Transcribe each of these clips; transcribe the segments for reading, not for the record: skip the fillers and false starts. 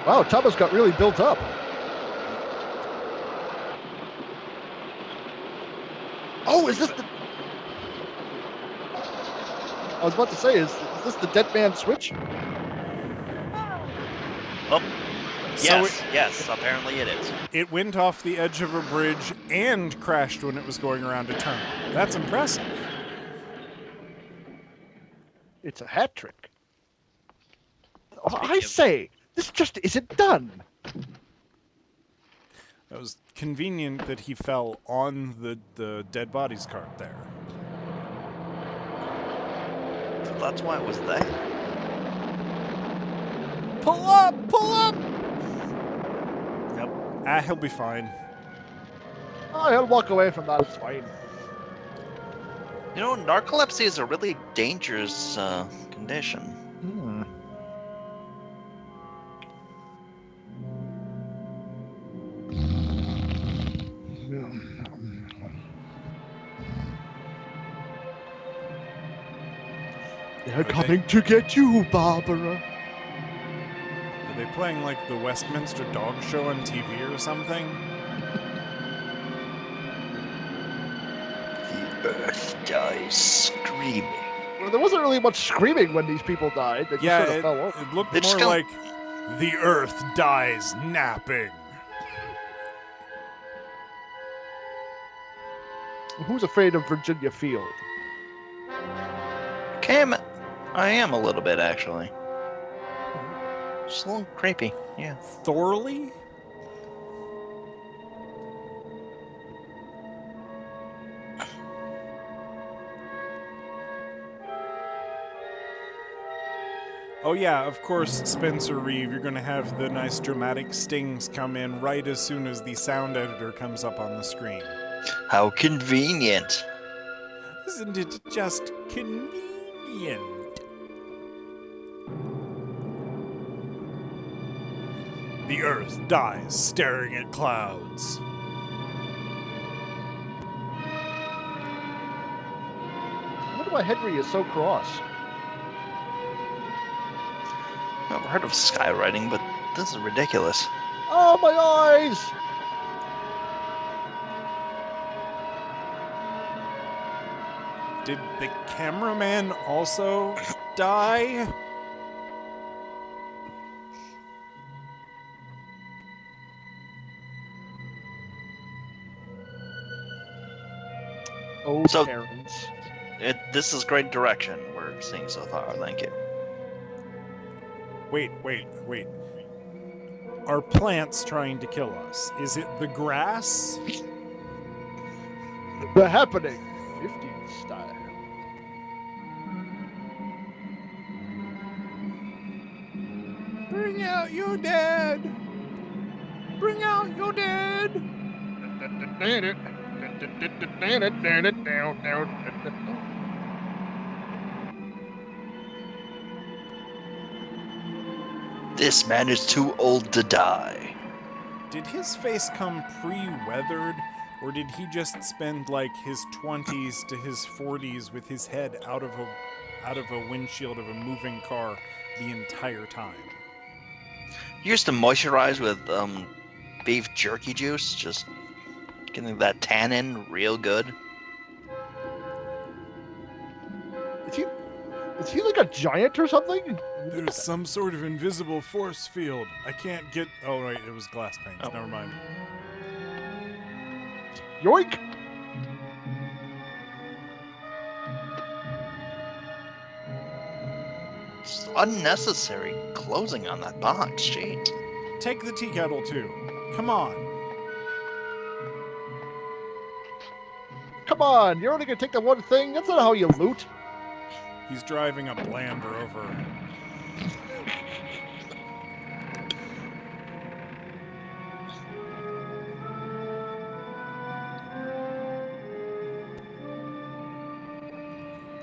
Wow, Thomas got really built up. Oh, is this the... I was about to say, is this the dead man switch? Oh, yes, So yes, apparently it is. It went off the edge of a bridge and crashed when it was going around a turn. That's impressive. It's a hat trick. Oh, I say, this just isn't done. It was convenient that he fell on the dead bodies cart there. So that's why it was there. Pull up! Pull up! Yep. Ah, he'll be fine. Oh, he'll walk away from that, it's fine. You know, narcolepsy is a really dangerous condition. Hmm. They're coming to get you, Barbara. Are they playing like the Westminster Dog Show on TV or something? The earth dies screaming. Well, there wasn't really much screaming when these people died. They just Yeah, sort of fell over. it looked They just more go- like the earth dies napping. Who's afraid of Virginia Field? I am a little bit, actually. Just a little creepy, yeah. Thorley? Oh yeah, of course, Spencer Reeve, you're going to have the nice dramatic stings come in right as soon as the sound editor comes up on the screen. How convenient. Isn't it just convenient? The earth dies staring at clouds. I wonder why Henry is so cross. I've never heard of skywriting, but this is ridiculous. Oh, my eyes! Did the cameraman also die? Oh, So- Terrence. This is great direction we're seeing so far, thank you. Wait. Are plants trying to kill us? Is it the grass? The Happening, 50s style. Bring out your dead! Bring out your dead! This man is too old to die. Did his face come pre-weathered, or did he just spend like his 20s to his 40s with his head out of a windshield of a moving car the entire time? You used to moisturize with beef jerky juice, just getting that tannin real good. Is he like a giant or something? There's some sort of invisible force field. I can't get... Oh, right, it was glass panes. Oh. Never mind. Yoink! It's unnecessary closing on that box, jeez. Take the tea kettle, too. Come on. Come on, you're only gonna take the one thing? That's not how you loot. He's driving a Land Rover.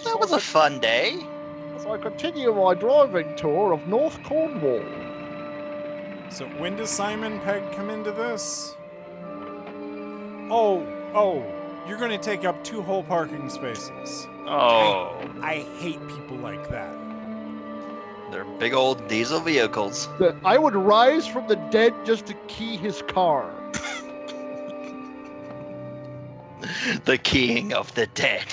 That was a fun day. As I continue my driving tour of North Cornwall. So when does Simon Pegg come into this? Oh, you're gonna take up 2 whole parking spaces. Oh. I hate people like that. They're big old diesel vehicles. I would rise from the dead just to key his car. The keying of the dead.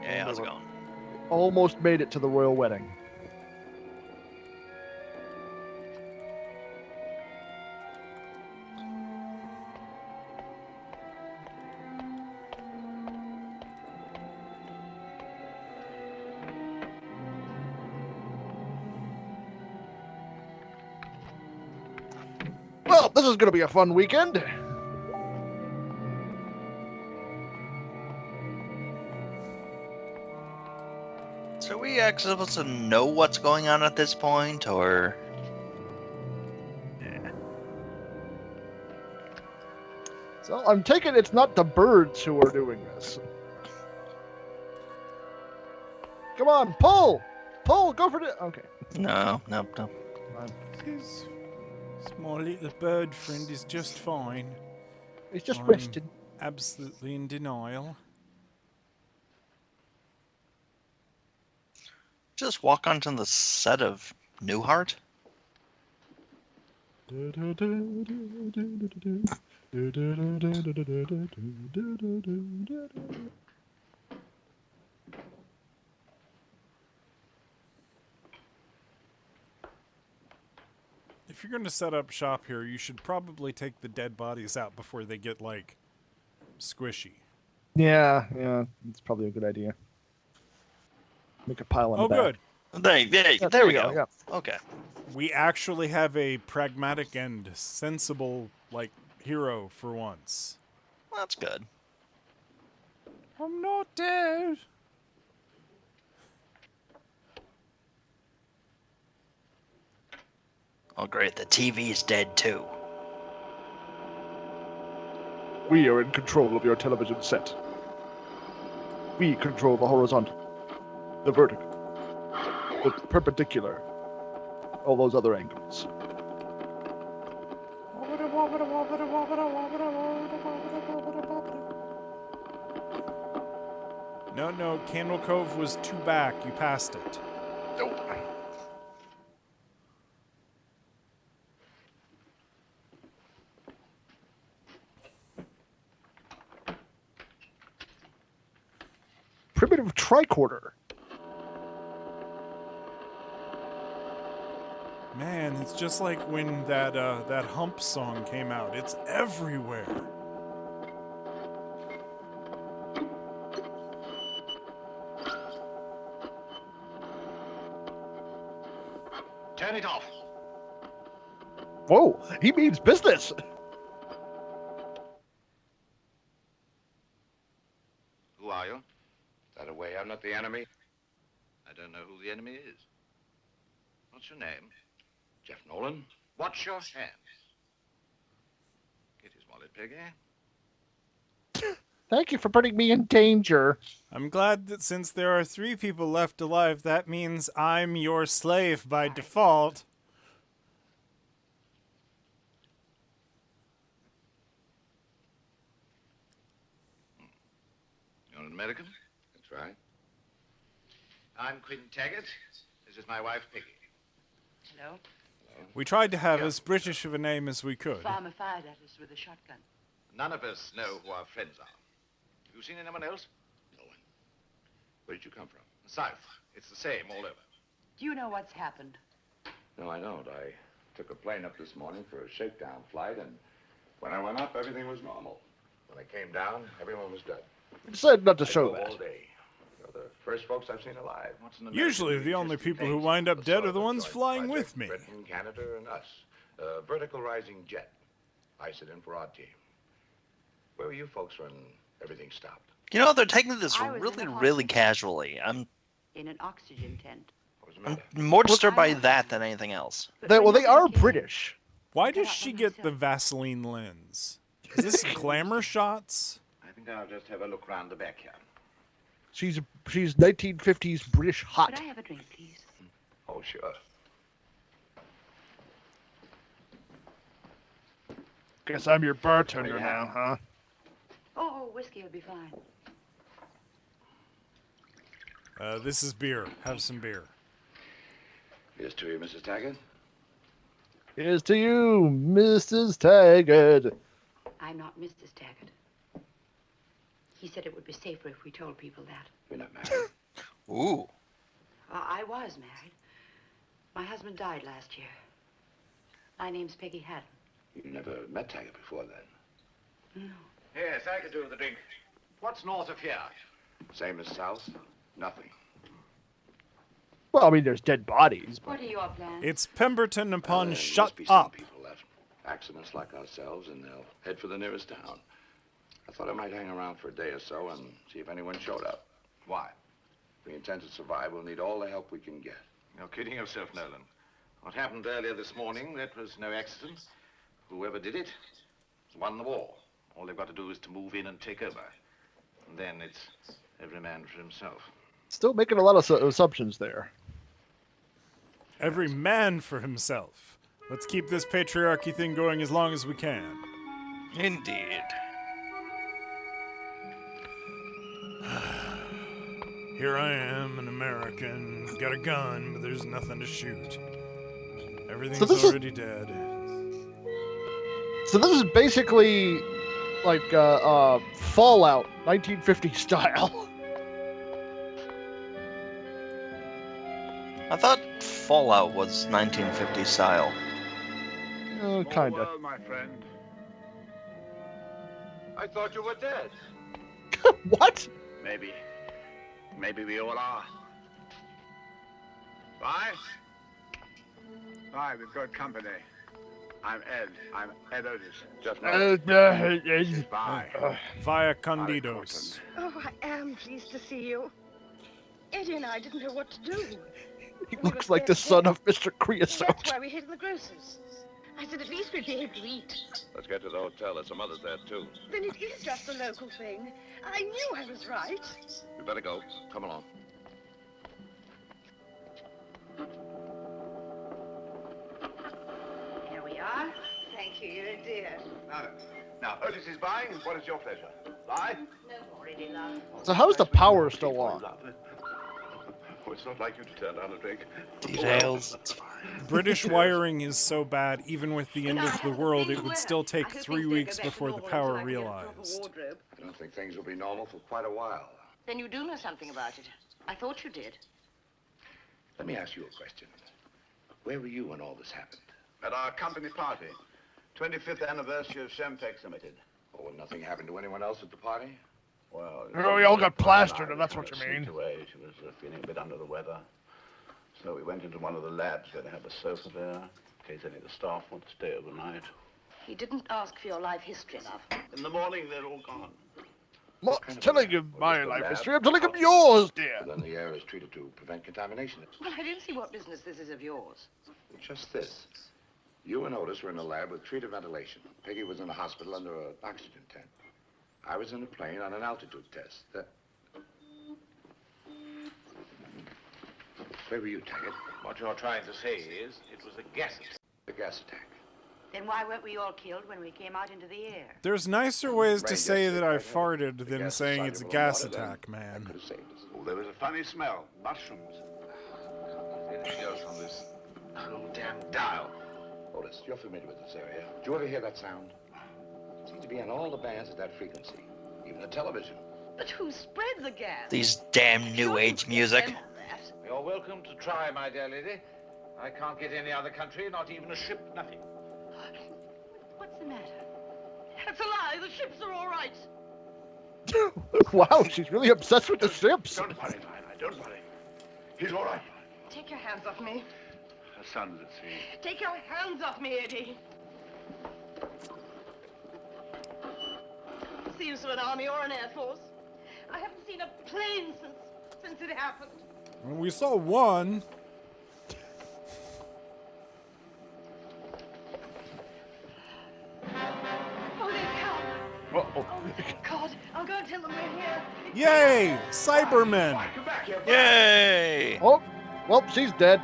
Hey, how's it going? Almost made it to the royal wedding. Well, this is going to be a fun weekend. So are we actually supposed to know what's going on at this point, or? Yeah. So I'm taking it's not the birds who are doing this. Come on, pull! Pull, go for it! Okay. No. His small little bird friend is just fine. He's just I'm resting. absolutely in denial. Just walk onto the set of Newhart? If you're going to set up shop here, you should probably take the dead bodies out before they get, like, squishy. Yeah, it's probably a good idea. Make a pile on the back. Good. There we go. Yeah. Okay. We actually have a pragmatic and sensible, like, hero for once. Well, that's good. I'm not dead. Oh, great. The TV's dead, too. We are in control of your television set. We control the horizontal, the vertical, the perpendicular, all those other angles. No, Candle Cove was 2 back. You passed it. Nope. Primitive tricorder. Man, it's just like when that Hump song came out. It's everywhere. Turn it off. Whoa, he means business. Who are you? Is that a way I'm not the enemy? I don't know who the enemy is. What's your name? Jeff Nolan? What's your hand? Get his wallet, Peggy. Thank you for putting me in danger. I'm glad that since there are 3 people left alive, that means I'm your slave by default. You're an American? That's right. I'm Quentin Taggart. This is my wife, Peggy. Hello. We tried to have as British of a name as we could. Farmer fired at us with a shotgun. None of us know who our friends are. Have you seen anyone else? No one. Where did you come from? The South. It's the same all over. Do you know what's happened? No, I don't. I took a plane up this morning for a shakedown flight, and when I went up, everything was normal. When I came down, everyone was dead. You said not to I show drove that. all day. You're the first folks I've seen alive. What's an Usually American the only interesting people who things? wind up The dead are the Sullivan ones Joint flying Project, with me. Britain, Canada, and us. A vertical rising jet. I sit in for our team. Where were you folks when everything stopped? You know, they're taking this I was in really, the really hospital. casually. In an oxygen tent. I was I'm more disturbed by that than anything else. They are British. Why does she get the Vaseline lens? Is this glamour shots? I think I'll just have a look round the back here. She's 1950s British hot. Could I have a drink, please? Oh, sure. Guess I'm your bartender Yeah. now, huh? Oh, whiskey will be fine. This is beer. Have some beer. Here's to you, Mrs. Taggart. Here's to you, Mrs. Taggart. I'm not Mrs. Taggart. He said it would be safer if we told people that. You're not married. Ooh. I was married. My husband died last year. My name's Peggy Haddon. You never met Taggart before then? No. Yes, I could do with a drink. What's north of here? Same as south? Nothing. Well, I mean, there's dead bodies, but What are your plans? It's Pemberton upon There Shut must be some Up. people left. Accidents like ourselves, and they'll head for the nearest town. I thought I might hang around for a day or so and see if anyone showed up. Why? If we intend to survive, we'll need all the help we can get. You're kidding yourself, Nolan. What happened earlier this morning, that was no accident. Whoever did it won the war. All they've got to do is to move in and take over. And then it's every man for himself. still making a lot of assumptions there. Every man for himself. Let's keep this patriarchy thing going as long as we can. Indeed. Here I am, an American, got a gun, but there's nothing to shoot. Everything's this is- already dead. So this is basically like Fallout 1950 style. I thought Fallout was 1950 style. Kinda. Well, my friend. I thought you were dead. What? Maybe. Maybe we all are. Bye. Bye, we've got company. I'm Ed. I'm Ed Otis. Just Bye. Via Condidos. Oh, I am pleased to see you. Eddie and I didn't know what to do. He looks like the son of Mr. Creosote. That's why we hid in the grocer's. I said at least we'd be able to eat. Let's get to the hotel. There's some others there, too. Then it is just a local thing. I knew I was right. We better go. Come along. Here we are. Thank you, you're a dear. Now, Otis is buying. What is your pleasure? Buy? No more, Eddie, love. So how's the power still on? Oh, it's not like you to turn down a drink. Details. It's fine. British wiring is so bad, even with the end of the world, it would still take 3 weeks before the power realized. I don't think things will be normal for quite a while. Then you do know something about it. I thought you did. Let me ask you a question. Where were you when all this happened? At our company party. 25th anniversary of Shempex Limited. Oh, and nothing happened to anyone else at the party? Well, Oh, we all got plastered, and that's what you mean. sneaked away. She was feeling a bit under the weather. So we went into one of the labs where they have a sofa there, in case any of the staff want to stay overnight. He didn't ask for your life history, love. In the morning, they're all gone. I'm not telling him my Just a life lab? history, I'm telling him yours, dear. Then the air is treated to prevent contamination. Well, I don't see what business this is of yours. Just this. You and Otis were in a lab with treated ventilation. Peggy was in a hospital under an oxygen tent. I was in a plane on an altitude test. Where were you, Taggart? What you're trying to say is it was a gas attack. The gas attack. Then why weren't we all killed when we came out into the air? There's nicer ways to Rangers say said that I that farted the than gas saying is it's a soluble in gas water, then attack, that man. could have saved us. Oh, there was a funny smell. Mushrooms. It goes on this little damn dial. Otis, you're familiar with this area. Did you ever hear that sound? It seems to be on all the bands at that frequency, even the television. But who spread the gas? These damn new age music. Remember that. You're welcome to try, my dear lady. I can't get any other country, not even a ship, nothing. What's the matter? That's a lie. The ships are all right. Wow, she's really obsessed with the ships. Don't worry, Lionel, don't worry. He's all right. Take your hands off me. Her son's at sea. Take your hands off me, Eddie. See you to an army or an air force. I haven't seen a plane since it happened. We saw one. Uh-oh. God, I'll go and tell them we're here. Yay! Cybermen! Come back here. Yay! Oh, well, she's dead.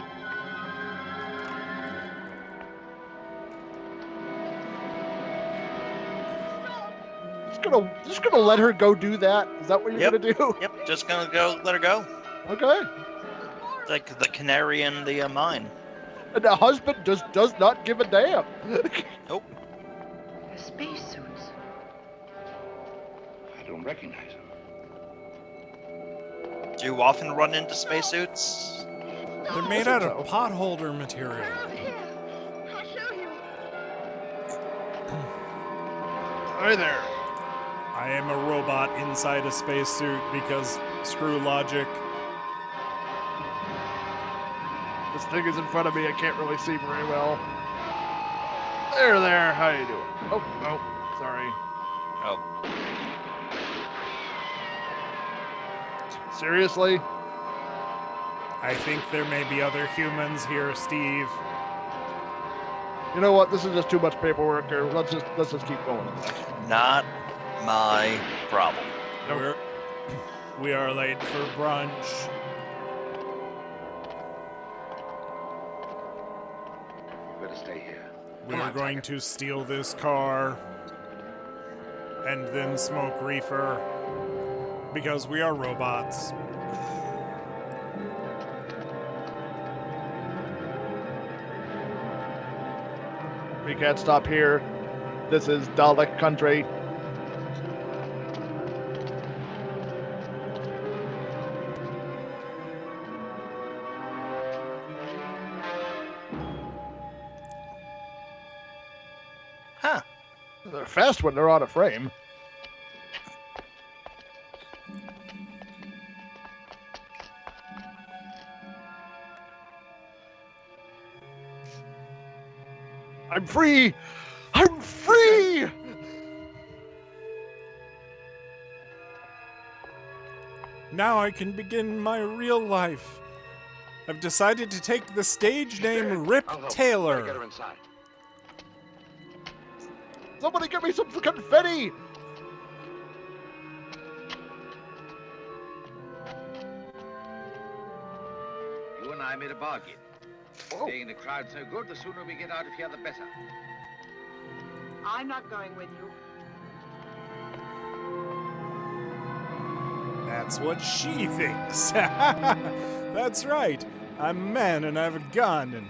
Just gonna let her go do that? Is that what you're Yep. gonna do? Yep, just gonna go, let her go. Okay. Like the canary in the mine. And the husband just does not give a damn. Nope. They're spacesuits. I don't recognize him. Do you often run into spacesuits? They're made out of potholder material. Out here. I'll show you. Hi there. I am a robot inside a spacesuit because screw logic. This thing is in front of me. I can't really see very well. There. How you doing? Oh, sorry. Oh. Seriously? I think there may be other humans here, Steve. You know what? This is just too much paperwork here. Let's just keep going. Not my problem. We are late for brunch. You better stay here. We are going to steal this car and then smoke reefer because we are robots. We can't stop here. This is Dalek country. Huh. They're fast when they're on a frame. I'm free! I'm free! Now I can begin my real life. I've decided to take the stage name Rip I'll help. Better Taylor. Get her inside. Somebody give me some confetti! You and I made a bargain. Whoa. Staying in the crowd's no good. The sooner we get out of here, the better. I'm not going with you. That's what she thinks. That's right. I'm a man and I have a gun and...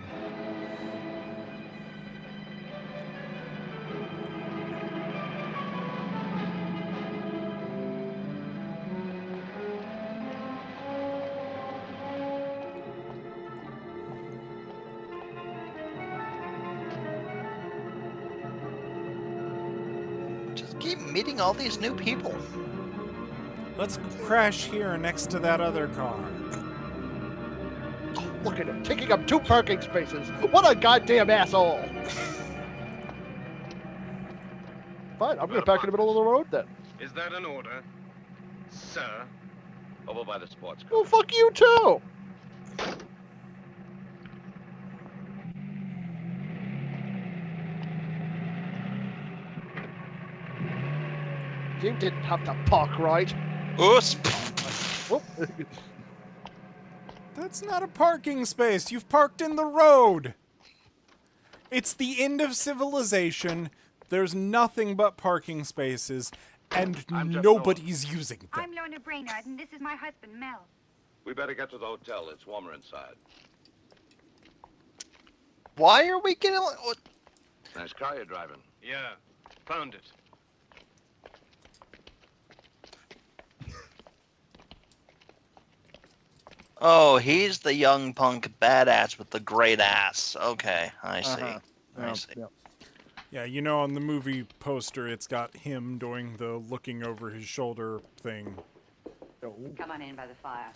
Just keep meeting all these new people. Let's crash here next to that other car. Oh, look at him, taking up 2 parking spaces. What a goddamn asshole! Fine, I'm gonna park in the middle of the road then. Is that an order, sir? Over by the sports car. Well, fuck you too! You didn't have to park right. Oops. Whoop. That's not a parking space. You've parked in the road. It's the end of civilization. There's nothing but parking spaces, and nobody's using them. I'm Lorna Brainerd, and this is my husband, Mel. We better get to the hotel. It's warmer inside. Why are we getting... what- Nice car you're driving. Yeah, found it. Oh, he's the young punk badass with the great ass. Okay, I see. Uh-huh. I Yeah, see. yeah. Yeah, you know, on the movie poster, it's got him doing the looking over his shoulder thing. Come on in by the fire.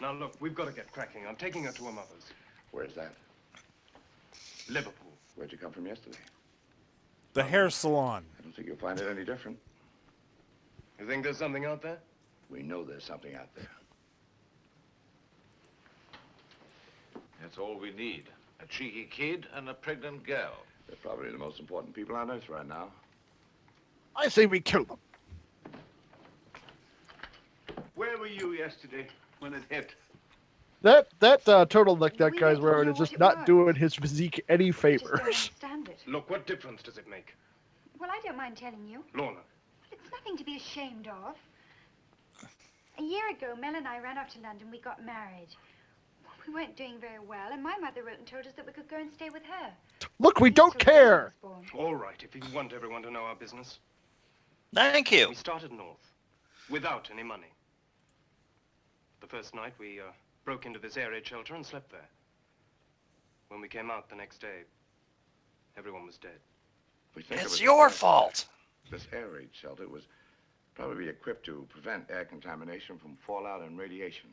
Now look, we've got to get cracking. I'm taking her to her mother's. Where's that? Liverpool. Where'd you come from yesterday? The hair salon. I don't think you'll find it any different. You think there's something out there? We know there's something out there. That's all we need. A cheeky kid and a pregnant girl. They're probably the most important people on Earth right now. I say we kill them. Where were you yesterday when it hit? That turtleneck that We guy's don't wearing know is what just it not was. doing his physique any I just don't favors. understand it. Look, what difference does it make? Well, I don't mind telling you. Lorna, It's nothing to be ashamed of. A year ago, Mel and I ran off to London. We got married. We weren't doing very well, and my mother wrote and told us that we could go and stay with her. Look, we don't So care. John was born. all right, if you want everyone to know our business. Thank you. We started north, without any money. The first night, we broke into this air raid shelter and slept there. When we came out the next day, everyone was dead. We think it It's was your a- fault. This air raid shelter was probably equipped to prevent air contamination from fallout and radiation.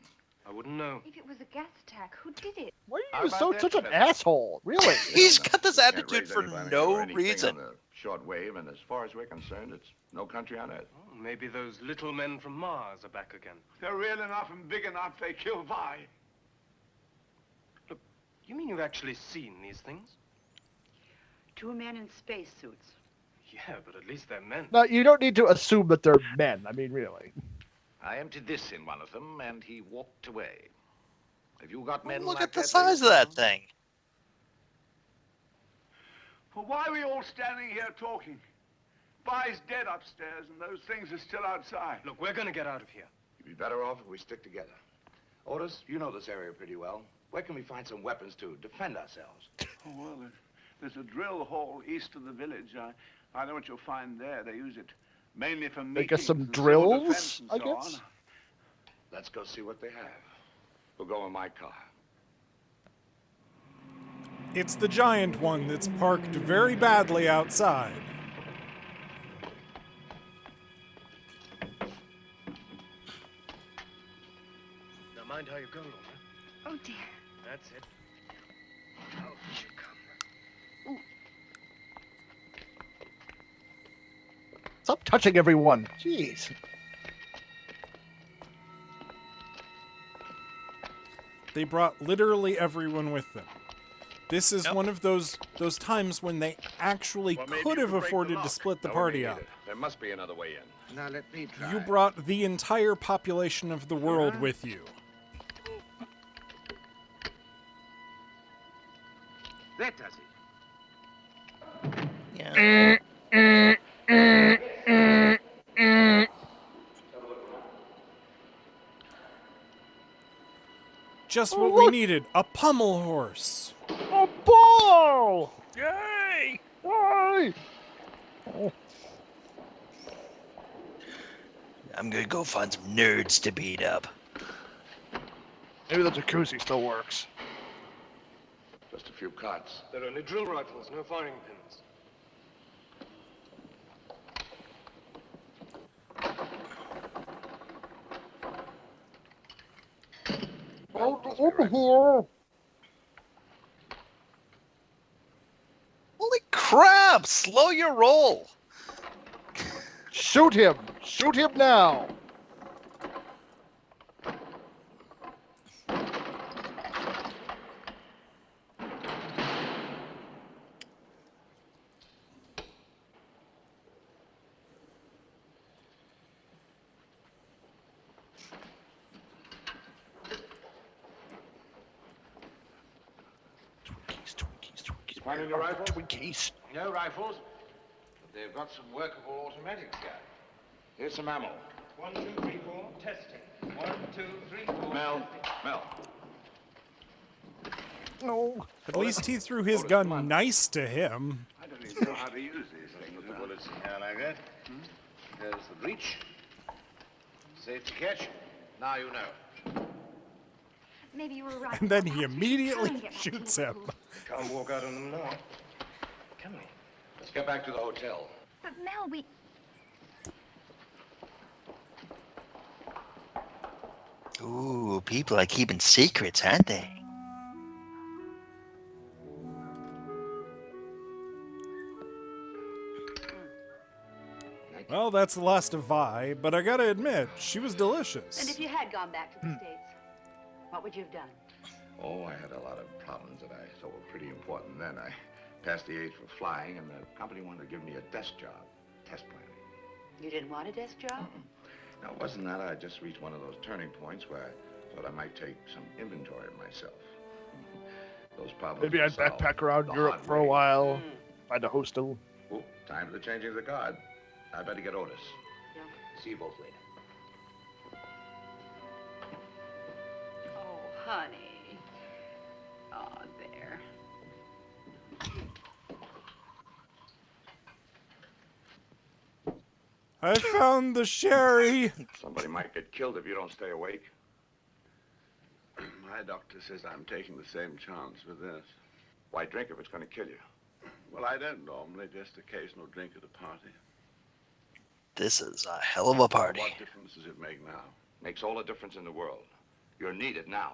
I wouldn't know. If it was a gas attack, who did it? Why How are you about so that, such an Philip? asshole? Really? He's They don't got this know. Can't attitude raise for anybody no or anything reason. On the short wave, and as far as we're concerned, it's no country on Earth. Oh, maybe those little men from Mars are back again. They're real enough and big enough, they kill Vi. Look, you mean you've actually seen these things? 2 men in spacesuits. Yeah, but at least they're men. No, you don't need to assume that they're men. I mean, really. I emptied this in one of them, and he walked away. Have you got men Look like at the that, size of David? that thing. Well, why are we all standing here talking? Vi's dead upstairs, and those things are still outside. Look, we're gonna get out of here. You'd be better off if we stick together. Otis, you know this area pretty well. Where can we find some weapons to defend ourselves? Oh, well, there's a drill hole east of the village. I know what you'll find there. They use it mainly for Make us meetings some and civil drills, defense and I so guess? on. Let's go see what they have. We'll go in my car. It's the giant one that's parked very badly outside. Now mind how you go, Lorna. Oh, dear. That's it. Out you come. Stop touching everyone. Jeez. They brought literally everyone with them. This is one of those times when they actually Well, maybe could you have could break the afforded to lock. split the No, party we up. need it. There must be another way in. Now let me try. You brought the entire population of the world with you. That does it. Yeah. Just what we needed, a pummel horse. A ball! Yay! Yay! Oh, I'm gonna go find some nerds to beat up. maybe the jacuzzi still works. Just a few cots. They're only drill rifles, no firing pins. Over here. Holy crap! Slow your roll. Shoot him! Shoot him now! Twinkies. Finding your rifle? Twinkies. No rifles, but they've got some workable automatics here. Here's some ammo. 1, 2, 3, 4. Testing. 1, 2, 3, 4. Mel. No. At least he threw his gun nice to him. I don't even know how to use these things. Put the bullets in here like that. There's the breech. Safety catch. Now you know. Maybe you were right. And then he Perhaps we should try immediately and get back to shoots him. Liverpool. Can't walk out on them now. Can we? Let's get back to the hotel. But Mel, we... Ooh, people are keeping secrets, aren't they? Well, that's the last of Vi, but I gotta admit, she was And delicious. if you had gone back to the States, what would you have done? Oh, I had a lot of problems that I thought were pretty important then. I past the age for flying, and the company wanted to give me a desk job, test planning. You didn't want a desk job? Now, it wasn't that. I just reached one of those turning points where I thought I might take some inventory of myself. Those problems. Maybe I'd solved backpack around the Europe hard for a way. while, find a hostel. Oh, time for the changing of the guard. I better get Otis. Yeah. See you both later. Oh, honey. Oh, there. I found the sherry. Somebody might get killed if you don't stay awake. My doctor says I'm taking the same chance with this. Why drink if it's going to kill you? Well, I don't normally, just occasional drink at a party. This is a hell of a party. What difference does it make now? Makes all the difference in the world. You're needed now.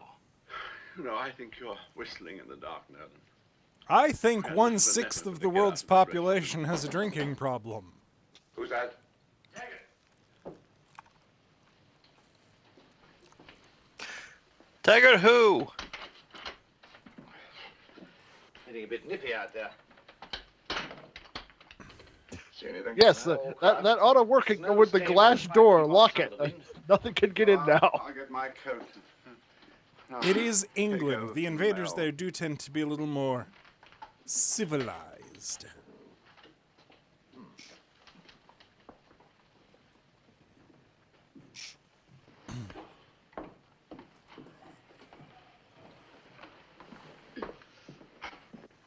You know, I think you're whistling in the dark, Nolan. I think Yeah, 1/6 of the world's population has a drinking problem. Who's that? Taggart who? Getting a bit nippy out there. See anything? Yes, that ought to work with the glass door. Lock it. Nothing can get in now. I'll get my coat. It is Take over England. The from invaders now. there do tend to be a little more civilized.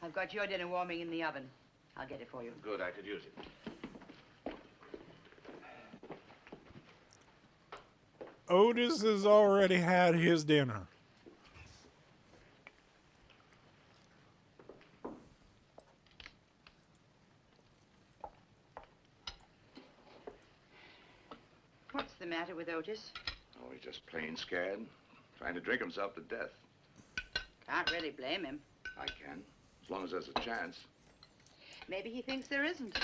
I've got your dinner warming in the oven. I'll get it for you. Good, I could use it. Otis has already had his dinner. What's the matter with Otis? Oh, he's just plain scared. Trying to drink himself to death. Can't really blame him. I can, as long as there's a chance. Maybe he thinks there isn't.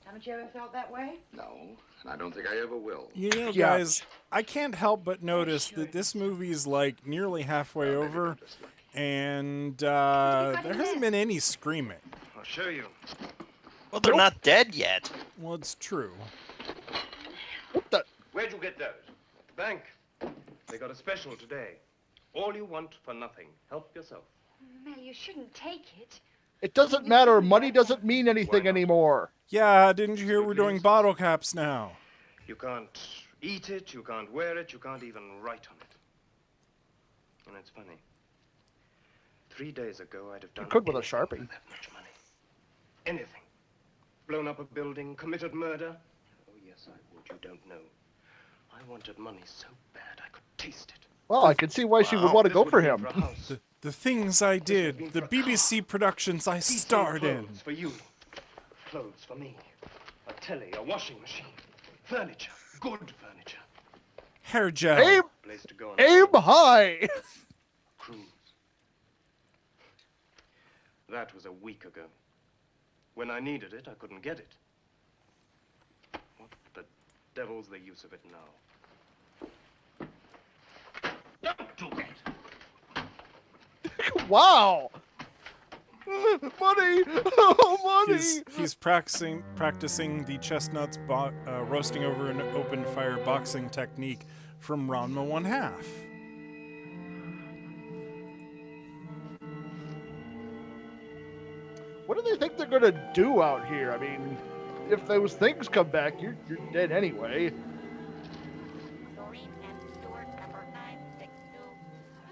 Haven't you ever felt that way? No, and I don't think I ever will. You know, Yeah. guys, I can't help but notice that this movie's like nearly halfway over, and there hasn't been any screaming. I'll show you. Well, they're not dead yet. Well, it's true. What the? Where'd you get those? The bank. They got a special today. All you want for nothing. Help yourself. Mel, you shouldn't take it. It doesn't matter. Money doesn't mean anything anymore. Yeah, didn't you hear we're doing bottle caps now? You can't eat it, you can't wear it, you can't even write on it. And it's funny. 3 days ago, I'd have done could with a anything Sharpie. with that much money. Anything. Blown up a building, committed murder. Oh, yes, I would. You don't know. I wanted money so bad I could taste it. Well, I can see why she would want to This go would for be him. a house. The things I did, the BBC productions I starred in. Clothes for you. Clothes for me. A telly, a washing machine. Furniture. Good furniture. Hair gel. Aim, Place to go on. aim high. Cruise. That was a week ago. When I needed it, I couldn't get it. What the devil's the use of it now? Don't do that. Wow. Money. Oh, money. He's practicing the chestnuts roasting over an open fire boxing technique from Ranma 1/2. What do they think they're gonna do out here? I mean, if those things come back, you're dead anyway. Doreen and Stewart, number 962.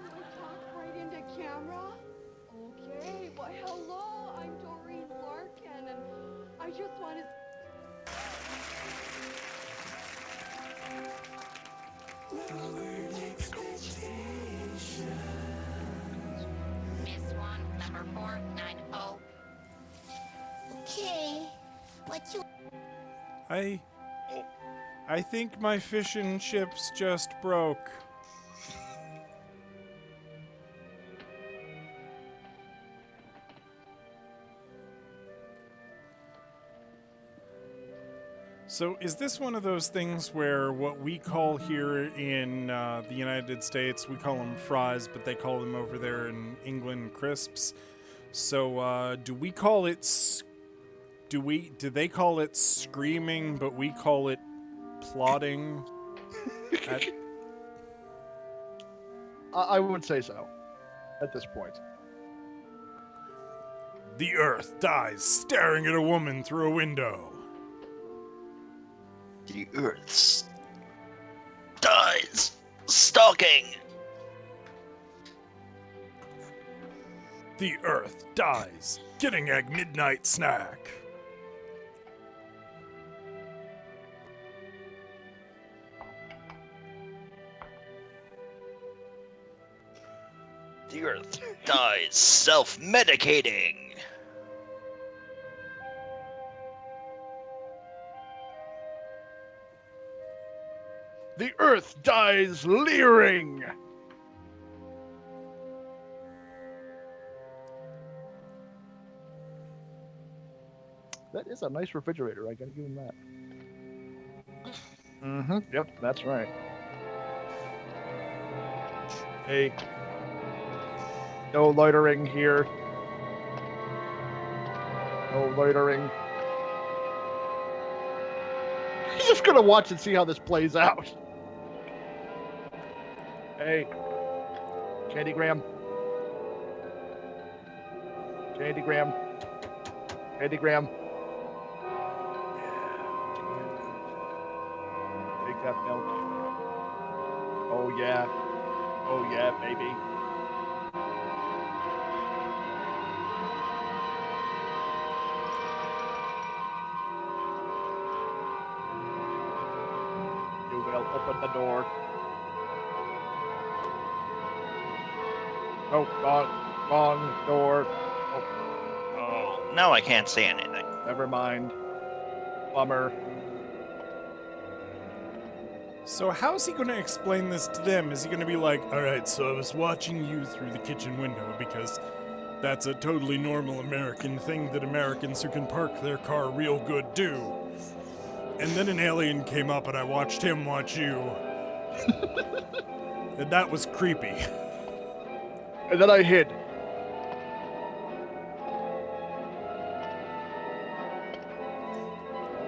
You would talk right into camera? Okay, why hello, I'm Doreen Larkin, and I just wanted... Miss Swan, number 490. Okay, what you... I think my fish and chips just broke. So is this one of those things where what we call here in the United States, we call them fries, but they call them over there in England crisps? So, do we call it... do they call it screaming, but we call it plotting? I would say so. At this point. The Earth dies staring at a woman through a window. The Earth dies stalking. The Earth dies getting a midnight snack. The Earth dies self-medicating. The Earth dies leering. That is a nice refrigerator. I gotta give him that. Mm-hmm. Yep, that's right. Hey. No loitering here. No loitering. He's just gonna watch and see how this plays out. Hey. Candygram. Candygram. Candygram. Take that milk. Oh yeah. Oh yeah, baby. You will open the door. Oh, wrong door. Oh, now I can't say anything. Never mind. Bummer. So how's he going to explain this to them? Is he going to be like, alright, so I was watching you through the kitchen window because that's a totally normal American thing that Americans who can park their car real good do. And then an alien came up and I watched him watch you. And that was creepy. And then I hid.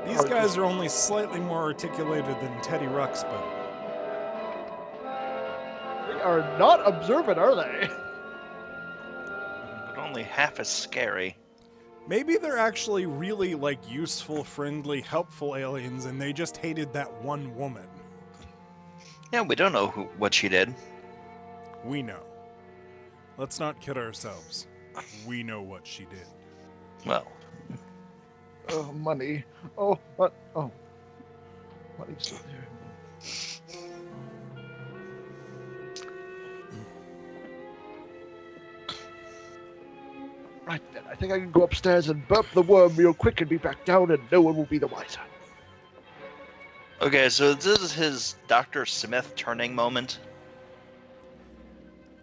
These guys are only slightly more articulated than Teddy Ruxpin. They are not observant, are they? But only half as scary. Maybe they're actually really, like, useful, friendly, helpful aliens, and they just hated that one woman. Yeah, we don't know what she did. We know. Let's not kid ourselves. We know what she did. Well. Oh, money. Oh, what? Oh. Money's still there. Right then, I think I can go upstairs and burp the worm real quick and be back down and no one will be the wiser. Okay, so this is his Dr. Smith turning moment.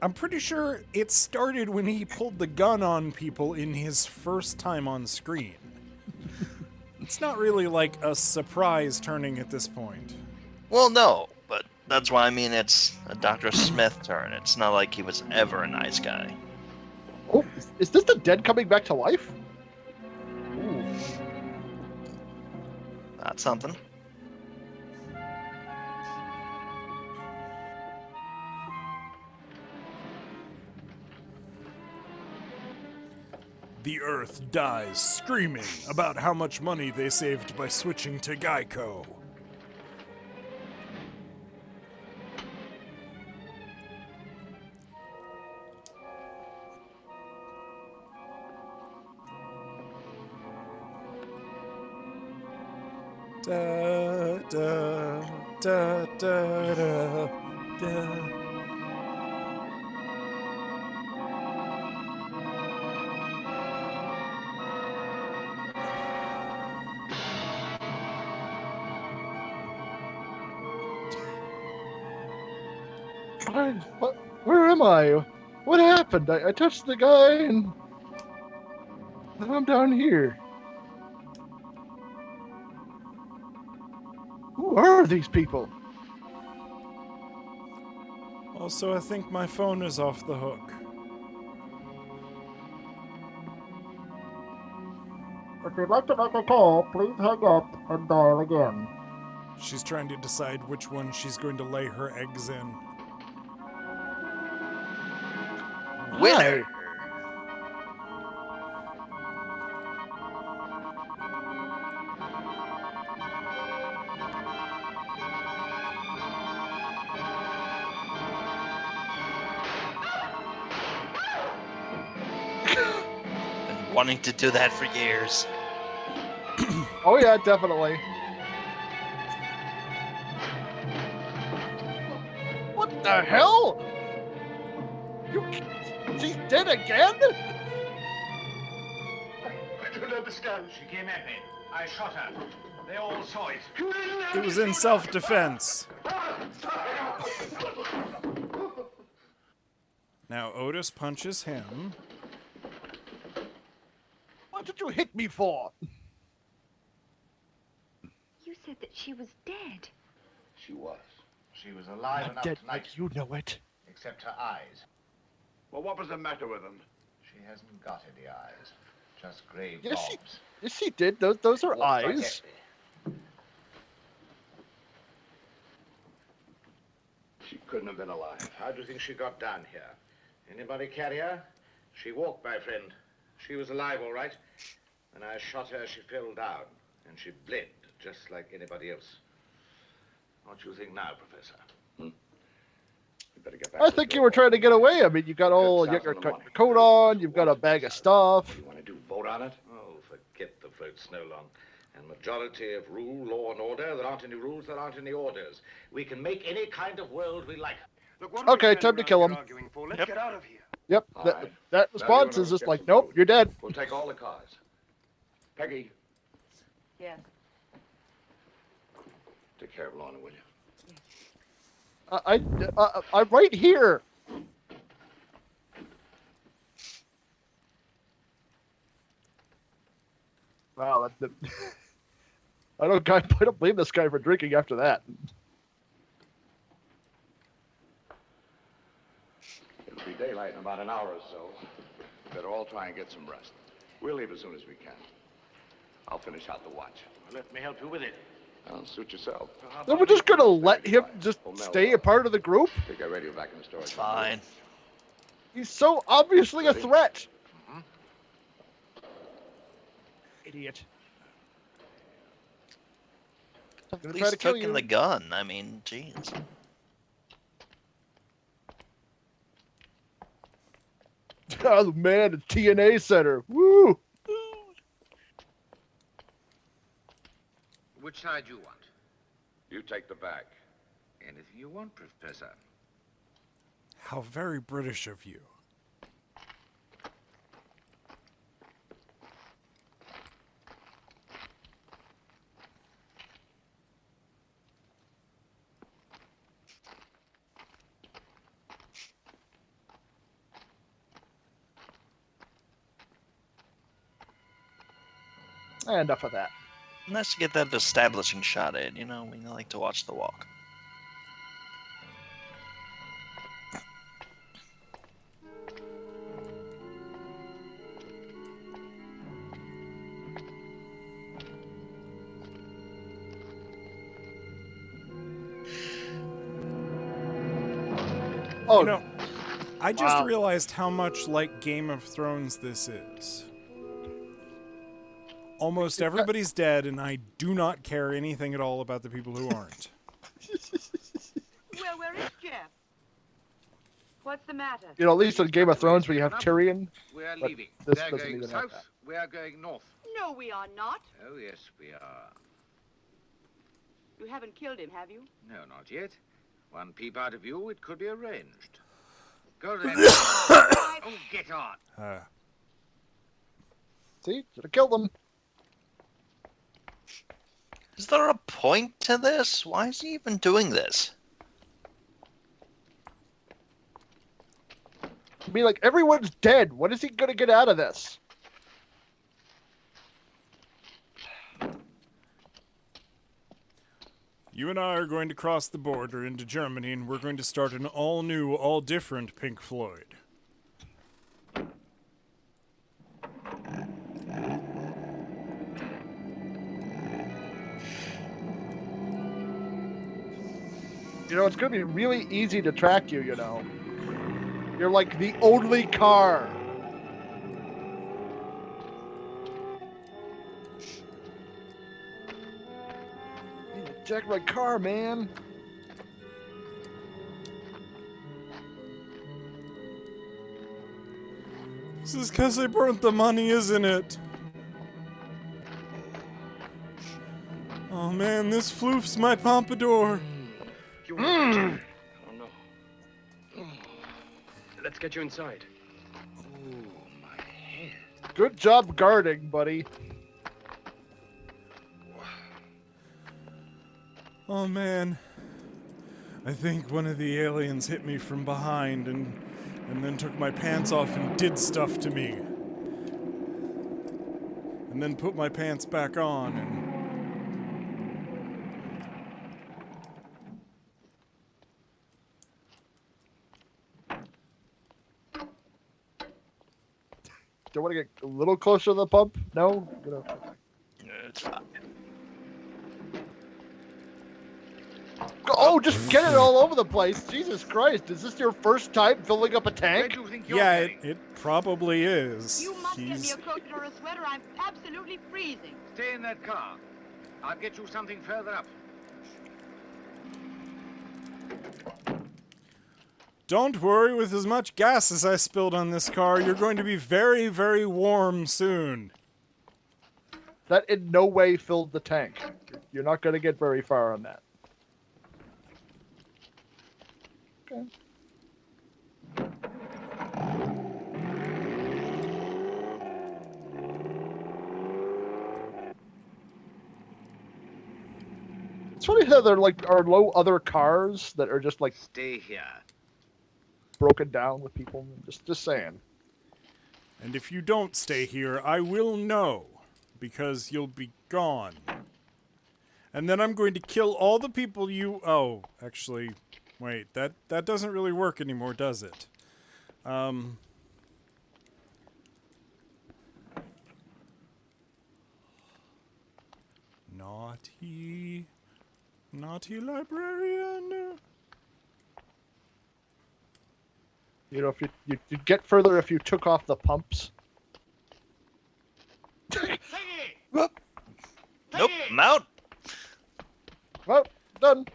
I'm pretty sure it started when he pulled the gun on people in his first time on screen. It's not really like a surprise turning at this point. Well, no, but that's why I mean it's a Dr. Smith turn. It's not like he was ever a nice guy. Oh, is this the dead coming back to life? Ooh. That's something. The Earth dies screaming about how much money they saved by switching to Geico. Da da da da da da. What? Where am I? What happened? I touched the guy and now I'm down here. Who are these people? Also, I think my phone is off the hook. If you'd like to make a call, please hang up and dial again. She's trying to decide which one she's going to lay her eggs in. Winner. Been wanting to do that for years. Oh yeah, definitely. What the hell? She's dead again? I don't understand. She came at me. I shot her. They all saw it. It was in self-defense. Now Otis punches him. What did you hit me for? You said that she was dead. She was. She was alive Not enough dead tonight, like you know it. except her eyes. Well, what was the matter with them? She hasn't got any eyes. Just grey Yes, blobs. Yes, he did. Those are Walked right eyes. at me. She couldn't have been alive. How do you think she got down here? Anybody carry her? She walked, my friend. She was alive, all right. When I shot her, she fell down, and she bled, just like anybody else. What do you think now, Professor? You better get back I to the think you door. were trying to get away. I mean, you got all Good your sounds in the morning. coat on. You've got a bag of stuff. What do you want to do, vote on it? Oh, forget the vote, Snowlong. And majority of rule, law, and order. There aren't any rules, there aren't any orders. We can make any kind of world we like. Look, what are we Okay, standing time to around kill here him. arguing for? Let's Yep. get out of here. Yep. All That, right. that response Now, is you just get like, some nope, food. you're dead. We'll take all the cars. Peggy, Yes. take care of Lorna, will you? I'm right here. Wow, I don't blame this guy for drinking after that. It'll be daylight in about an hour or so. Better all try and get some rest. We'll leave as soon as we can. I'll finish out the watch. Let me help you with it. Suit yourself. Then we're just gonna let him just stay a part of the group? Take our radio back in the storage. It's fine. He's so obviously a threat. Idiot. At Gonna try least to kill took in you. the gun. I mean, jeez. Oh, the man at TNA Center. Woo! Which side you want? You take the back. Anything you want, Professor. How very British of you. Enough of that. Nice to get that establishing shot in, you know, we like to watch the walk. Oh, You know, I just Wow. realized how much like Game of Thrones this is. Almost everybody's dead, and I do not care anything at all about the people who aren't. Well, where is Jeff? What's the matter? you know, at least in Game of Thrones we have Tyrion. We're But leaving. this They're doesn't going even have south. that. We are going north. No, we are not. Oh, yes, we are. You haven't killed him, have you? No, not yet. One peep out of view, it could be arranged. Go then. Oh, get on. See? Should have killed them. Is there a point to this? Why is he even doing this? I mean, like, everyone's dead. What is he going to get out of this? You and I are going to cross the border into Germany, and we're going to start an all-new, all-different Pink Floyd. You know, it's gonna be really easy to track you, you know. You're like the only car. Check my car, man. This is because I burnt the money, isn't it? Oh man, this floof's my pompadour. You oh no. Let's get you inside. Good job guarding, buddy. Oh man. I think one of the aliens hit me from behind and then took my pants off and did stuff to me. And then put my pants back on and... Do you want to get a little closer to the pump? No? It's fine. Oh, just get it all over the place. Jesus Christ. Is this your first time filling up a tank? Yeah, it probably is. You must get me a coat or a sweater. I'm absolutely freezing. Stay in that car. I'll get you something further up. Don't worry, with as much gas as I spilled on this car, you're going to be very, very warm soon. That in no way filled the tank. You're not going to get very far on that. Okay. It's funny how there are no other cars that are just like Stay here. broken down with people. Just saying. And if you don't stay here, I will know, because you'll be gone. And then I'm going to kill all the people you... Oh, actually, wait, that doesn't really work anymore, does it? Naughty librarian. You know, if you'd get further if you took off the pumps. Nope, I'm out. Well, done.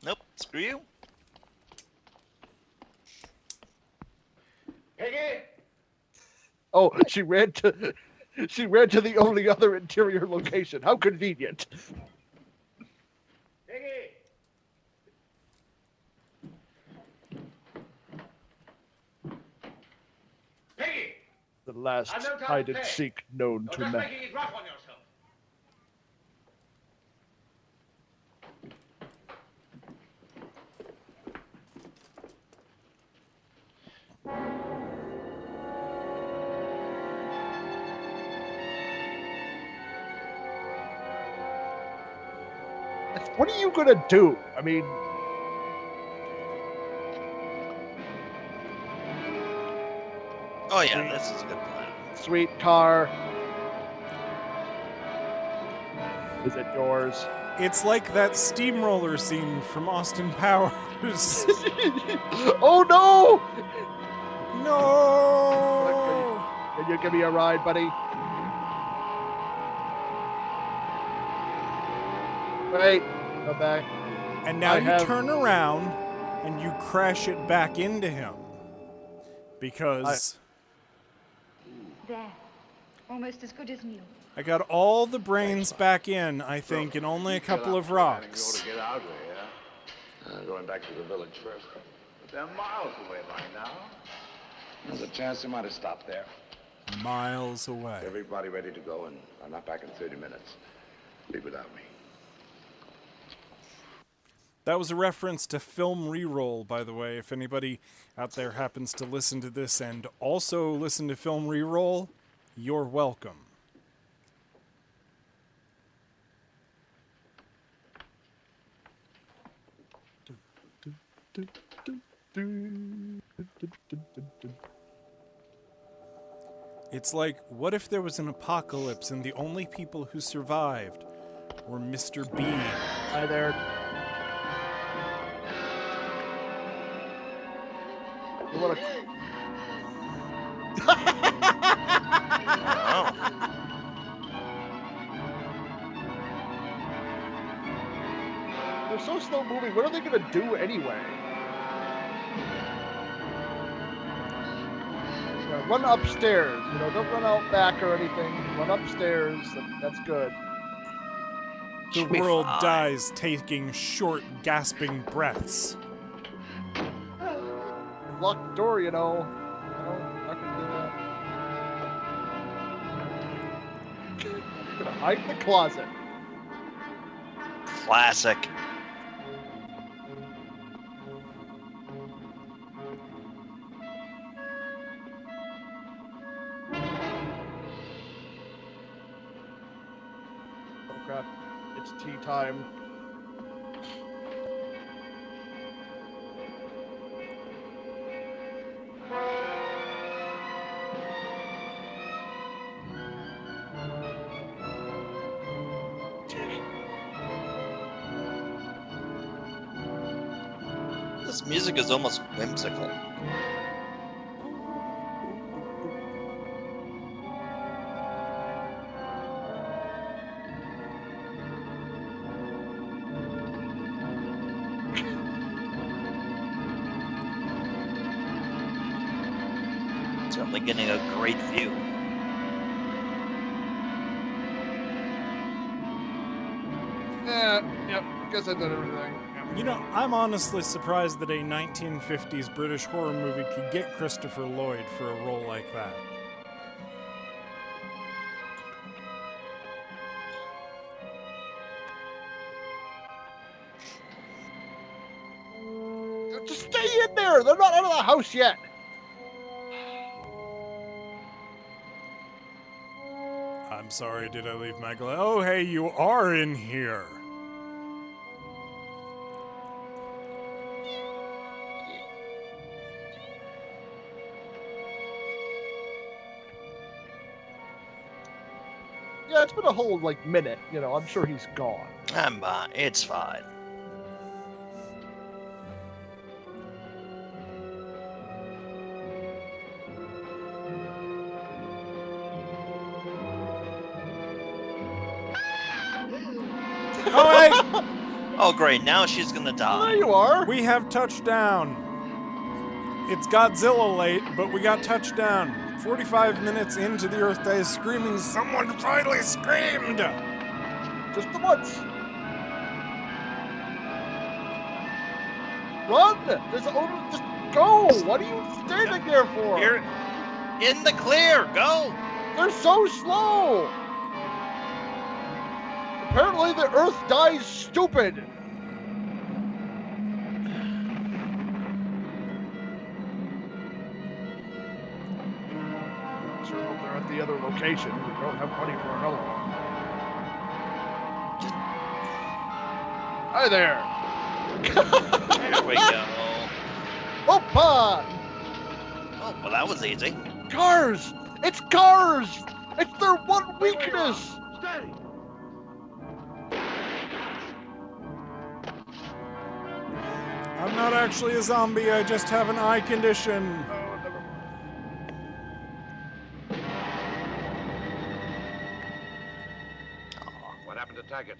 Nope, screw you. Peggy! Oh, she ran to the only other interior location. How convenient. Peggy! Peggy! The last I've no time to hide and play. seek known You're to just man. making it rough on yourself. What are you gonna do? I mean, Oh yeah, this is a good plan. sweet car. Is it yours? It's like that steamroller scene from Austin Powers. Oh no! No! Can you give me a ride, buddy? Wait, come back. And now I you have- turn around and you crash it back into him. Because There. Almost as good as new. I got all the brains back in, I think, and only a couple of rocks. To get out of here. Going back to the village first. But they're miles away by now. There's a chance they might have stopped there. Miles away. Everybody ready to go, and I'm not back in 30 minutes. Leave without me. That was a reference to Film Reroll, by the way. If anybody out there happens to listen to this and also listen to Film Reroll, you're welcome. It's like, what if there was an apocalypse and the only people who survived were Mr. Bean? Hi there. want to... Wow. They're so slow moving. What are they going to do anyway? Run upstairs. You know, don't run out back or anything. Run upstairs. That's good. The Should be world fine. dies taking short, gasping breaths. Locked door, you know. No, not gonna do that. You're gonna hide in the closet. Classic. Oh crap. It's tea time. This music is almost whimsical. Certainly getting a great view. Yep. Guess I did everything. Yep. You know, I'm honestly surprised that a 1950s British horror movie could get Christopher Lloyd for a role like that. Just stay in there. They're not out of the house yet. I'm sorry, did I leave my glass? Oh, hey, you are in here. Yeah, it's been a whole like minute. You know, I'm sure he's gone. It's fine. Oh, hey! Oh, great. Now she's gonna There die. you are. We have touchdown. It's Godzilla late, but we got touchdown. 45 minutes into the Earth Day, screaming, someone finally screamed! Just the once. Run! There's just go! What are you standing there for? You're in the clear. Go. They're so slow! Apparently the Earth dies stupid! Sure hope they're at the other location. We don't have money for another one. Hi there! Here we go. Opa! Oh, well, that was easy. Cars! It's cars! It's their one weakness! Steady. I'm not actually a zombie, I just have an eye condition. What happened to Taggart?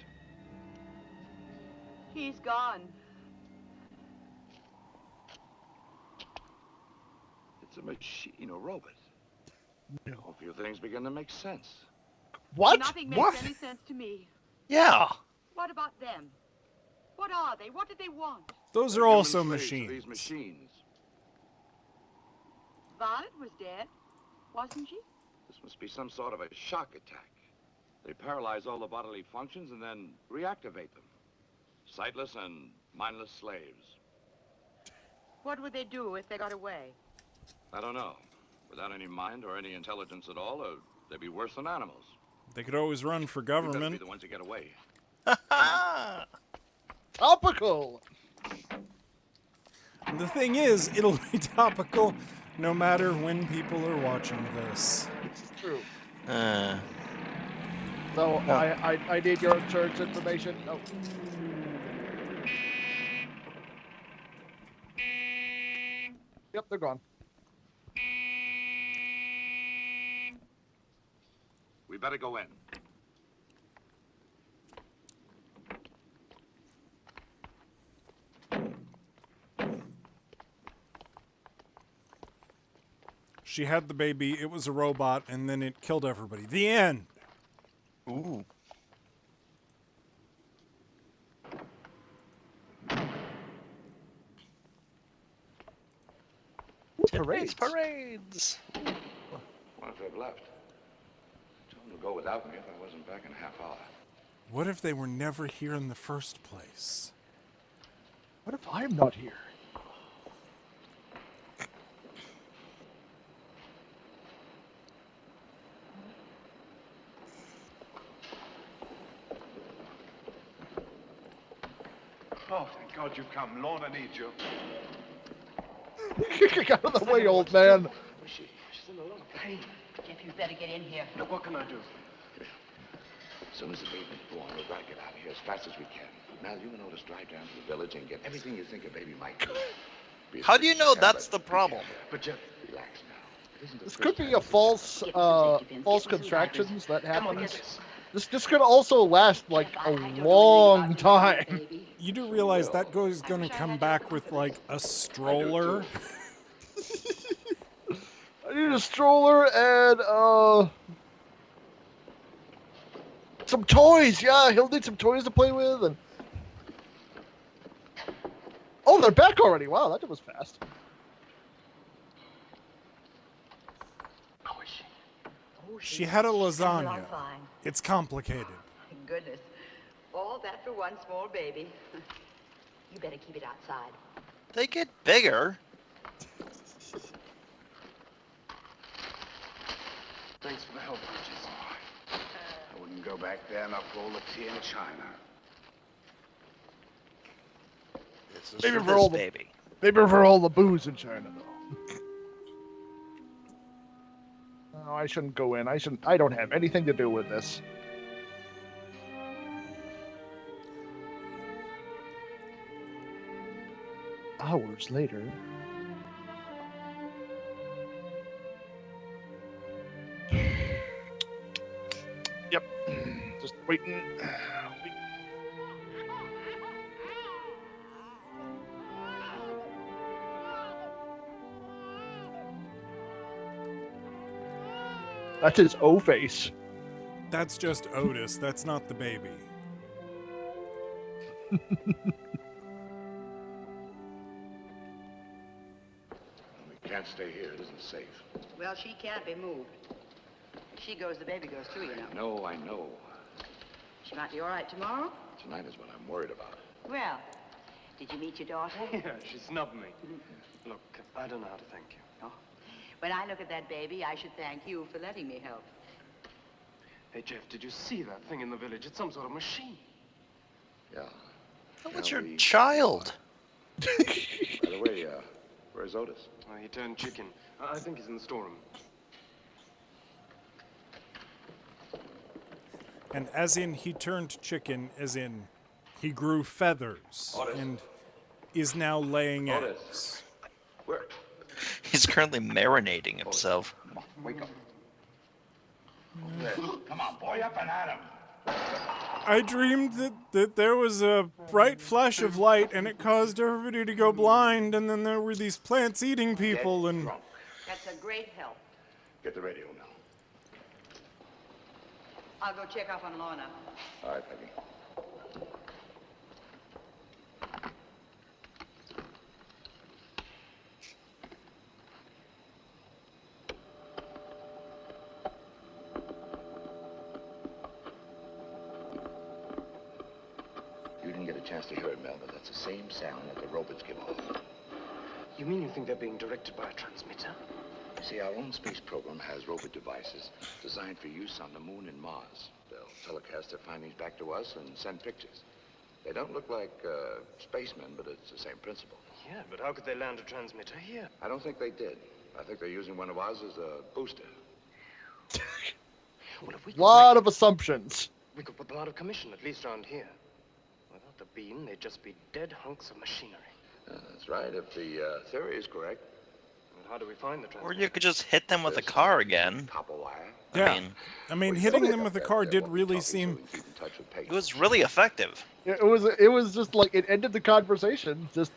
He's gone. It's a machine, a robot. A few things begin to make sense. What? Nothing makes What? any sense to me. Yeah. What about them? What are they? What did they want? Those are Human also slaves to machines. These machines. Violet was dead, wasn't she? This must be some sort of a shock attack. They paralyze all the bodily functions and then reactivate them. Sightless and mindless slaves. What would they do if they got away? I don't know. Without any mind or any intelligence at all, they'd be worse than animals. They could always run for We better be government. the ones to get away. Topical! And the thing is, it'll be topical no matter when people are watching this. This is true. Oh. So I need your insurance information. Oh. Yep, they're gone. better go in. She had the baby, it was a robot, and then it killed everybody. The end! Ooh. Parades. Parades. What if they've left? I told them to go without me if I wasn't back in a half hour. What if they were never here in the first place? What if I'm not here? Oh, thank God you've come. Lorna needs you. Get out of the way, old man. She's in a lot of pain. Jeff, you better get in here. Look, what can I do? As soon as the baby's born, we've got to get out of here as fast as we can. Now, you and Otis drive down to the village and get everything you think a baby might need. How do you know that's the problem? But Jeff, Relax now. It isn't the This first could be time a I've false, false contractions that happens. This could also last like a long time. You do realize that guy's gonna come back with like a stroller. I need a stroller and some toys. Yeah, he'll need some toys to play with. And oh, they're back already. Wow, that was fast. How is she? Oh, She had a lasagna. I'm fine. It's complicated. Thank goodness. All that for one small baby. You better keep it outside. They get bigger. thanks for the help, Bridges. I wouldn't go back there, not for all the tea in China. This is Maybe for for all this the- baby. Maybe for all the booze in China, though. No, I shouldn't go in. I don't have anything to do with this. Hours later. Yep. Just waiting. That's his O face. That's just Otis. That's not the baby. We can't stay here. It isn't safe. Well, she can't be moved. She goes, the baby goes too, you know. No, I know. She might be all right tomorrow. Tonight is what I'm worried about. Well, did you meet your daughter? Yeah, she snubbed me. Look, I don't know how to thank you. Oh. When I look at that baby, I should thank you for letting me help. Hey, Jeff, did you see that thing in the village? It's some sort of machine. Yeah. Oh, it's Yeah, your we- child. By the way, where's Otis? He turned chicken. I think he's in the storeroom. And as in he turned chicken, as in he grew feathers Otis. and is now laying Otis. eggs. Where? He's currently marinating himself. Come on, wake up. Come on, boy, up and at him. I dreamed that there was a bright flash of light and it caused everybody to go blind, and then there were these plants eating people, and Drunk. That's a great help. Get the radio now. I'll go check up on Lorna. All right, Peggy. You didn't get a chance to hear it, Mel, but that's the same sound that the robots give off. You mean you think they're being directed by a transmitter? See, our own space program has robot devices designed for use on the moon and Mars. They'll telecast their findings back to us and send pictures. They don't look like spacemen, but it's the same principle. Yeah, but how could they land a transmitter here? I don't think they did. I think they're using one of ours as a booster. Well, if we Lot of assumptions. we could put them out of commission, at least around here. Without the beam, they'd just be dead hunks of machinery. That's right, if the theory is correct. And How do we find the Or transmitter? you could just hit them with a car again. Copper wire. Yeah. I mean, I mean, hitting them with the car did really seem... it was really effective. It was just like it ended the conversation. Just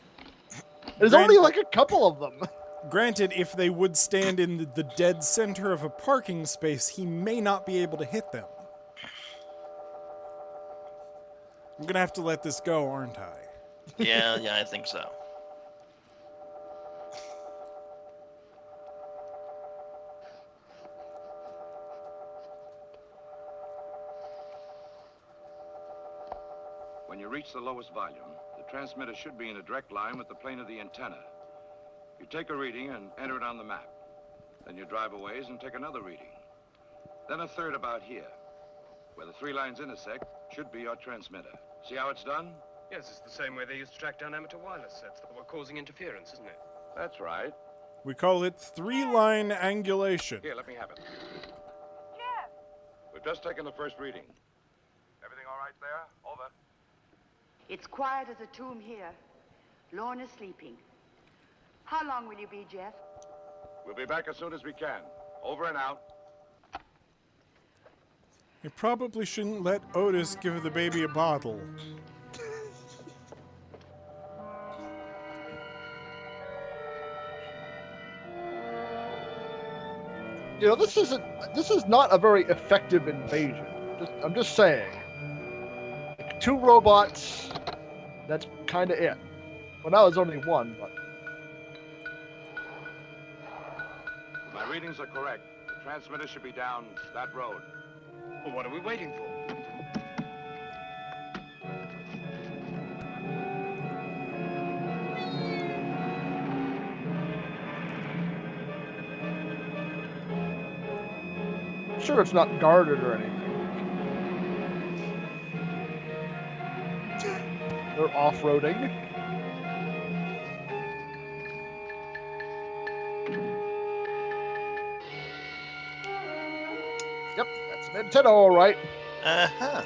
there's Gran- only like a couple of them. Granted, if they would stand in the dead center of a parking space, he may not be able to hit them. I'm gonna have to let this go, aren't I? Yeah, I think so. When you reach the lowest volume, the transmitter should be in a direct line with the plane of the antenna. You take a reading and enter it on the map. Then you drive a ways and take another reading. Then a third about here. Where the 3 lines intersect should be your transmitter. See how it's done? Yes, it's the same way they used to track down amateur wireless sets that were causing interference, isn't it? That's right. We call it 3-line angulation. Here, let me have it. Jeff! We've just taken the first reading. Everything all right there? Over. It's quiet as a tomb here. Lorna's sleeping. How long will you be, Jeff? We'll be back as soon as we can. Over and out. You probably shouldn't let Otis give the baby a bottle. You know, this is not a very effective invasion. I'm just saying. 2 robots, that's kind of it. Well, now it's only 1, but... My readings are correct. The transmitter should be down that road. Well, what are we waiting for? Sure, it's not guarded or anything. They're off-roading. Yep, that's an antenna, all right. Uh-huh.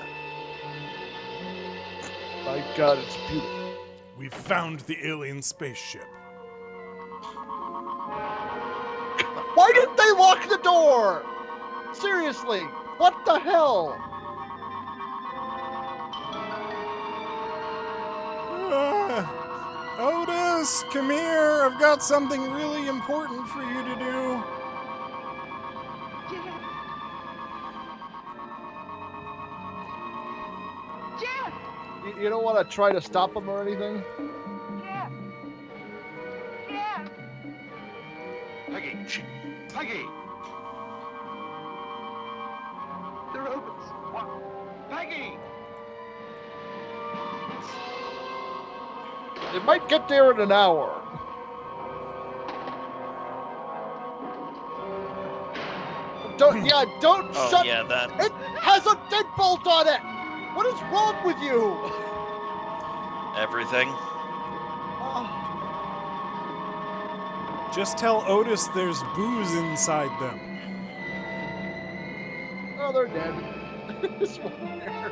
My God, it's beautiful. We've found the alien spaceship. Why didn't they lock the door? Seriously, what the hell? Otis, come here. I've got something really important for you to do. Jeff! You don't want to try to stop them or anything? Jeff! Jeff! Peggy! Peggy! The robots. What? Peggy! It might get there in an hour. Don't Oh, shut. yeah, that. It has a deadbolt on it. What is wrong with you? Everything. Just tell Otis there's booze inside them. Oh, they're dead. This one here.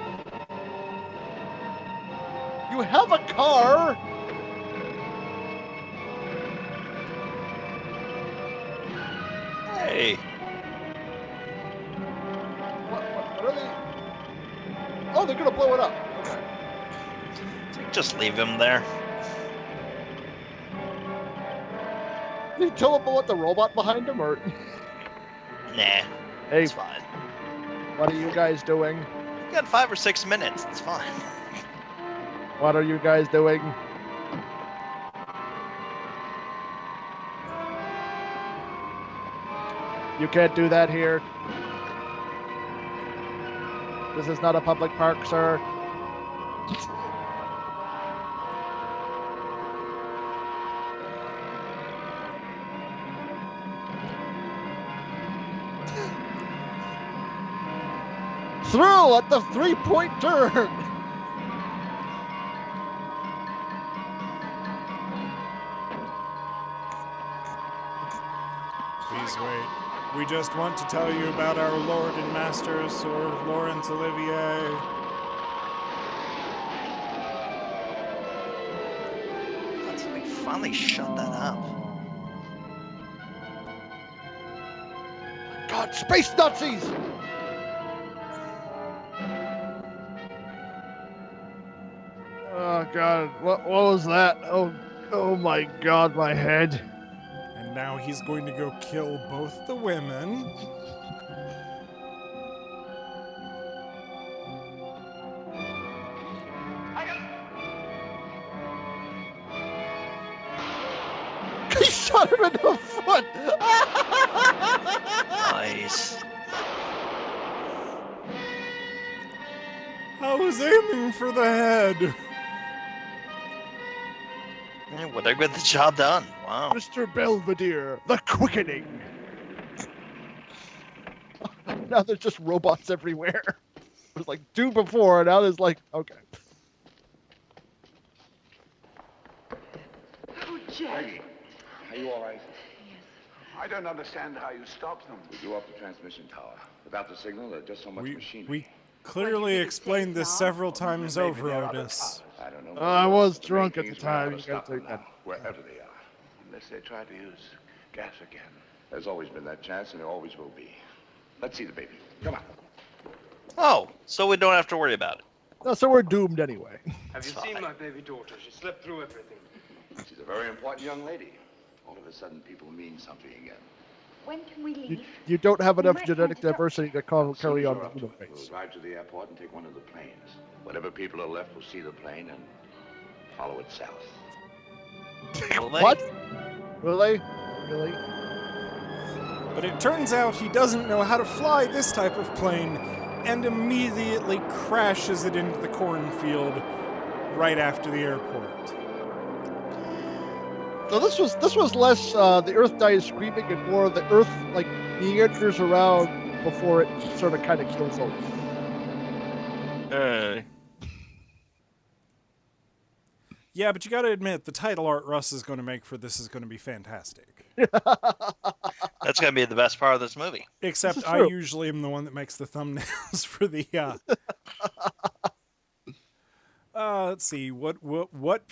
You have a car. Hey. What are they? Oh, they're gonna blow it up. Okay. Just leave him there. Did you tell them about the robot behind him, or? Nah. Hey, It's fine. what are you guys doing? You got 5 or 6 minutes. It's fine. What are you guys doing? You can't do that here. This is not a public park, sir. Through at the 3-point turn. Please wait. We just want to tell you about our Lord and Master, Sir Laurence Olivier. Let's finally shut that up. God, space Nazis! Oh God, what was that? Oh my God, my head. And now he's going to go kill both the women. He shot him in the foot! Nice. I was aiming for the head. Yeah, well, they got the job done. Wow. Mr. Belvedere, the quickening. Now there's just robots everywhere. It was like 2 before, and now there's like, okay. Oh, Jack. Peggy, are you all right? I don't understand how you stopped them. We blew up the transmission tower. Without the signal, there's just so much machinery. We clearly explained this several times over, Otis. I don't know. I was The drunk main at the thing is we ought time. to You stop gotta them take that. now, wherever they are. Unless they try to use gas again. There's always been that chance, and there always will be. Let's see the baby. Come on. Oh, so we don't have to worry about it. No, so we're doomed anyway. Have you seen my baby daughter? She slept through everything. She's a very important young lady. All of a sudden, people mean something again. When can we leave? You don't have enough might genetic find a doc- diversity to carry on the human We'll race. drive to the airport and take one of the planes. Whatever people are left will see the plane and follow it south. Will they? What? Will they? Really? But it turns out he doesn't know how to fly this type of plane and immediately crashes it into the cornfield right after the airport. So this was less the Earth dies screaming and more the Earth like meanders around before it sort of kind of kills over. Yeah, but you gotta admit, the title art Russ is going to make for this is going to be fantastic. That's gonna be the best part of this movie. Except This is I true. usually am the one that makes the thumbnails for the. Let's see what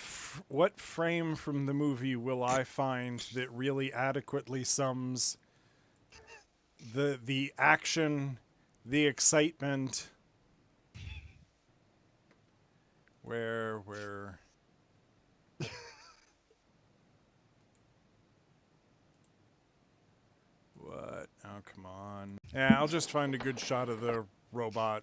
frame from the movie will I find that really adequately sums the action, the excitement. Where. What? Oh, come on. Yeah, I'll just find a good shot of the robot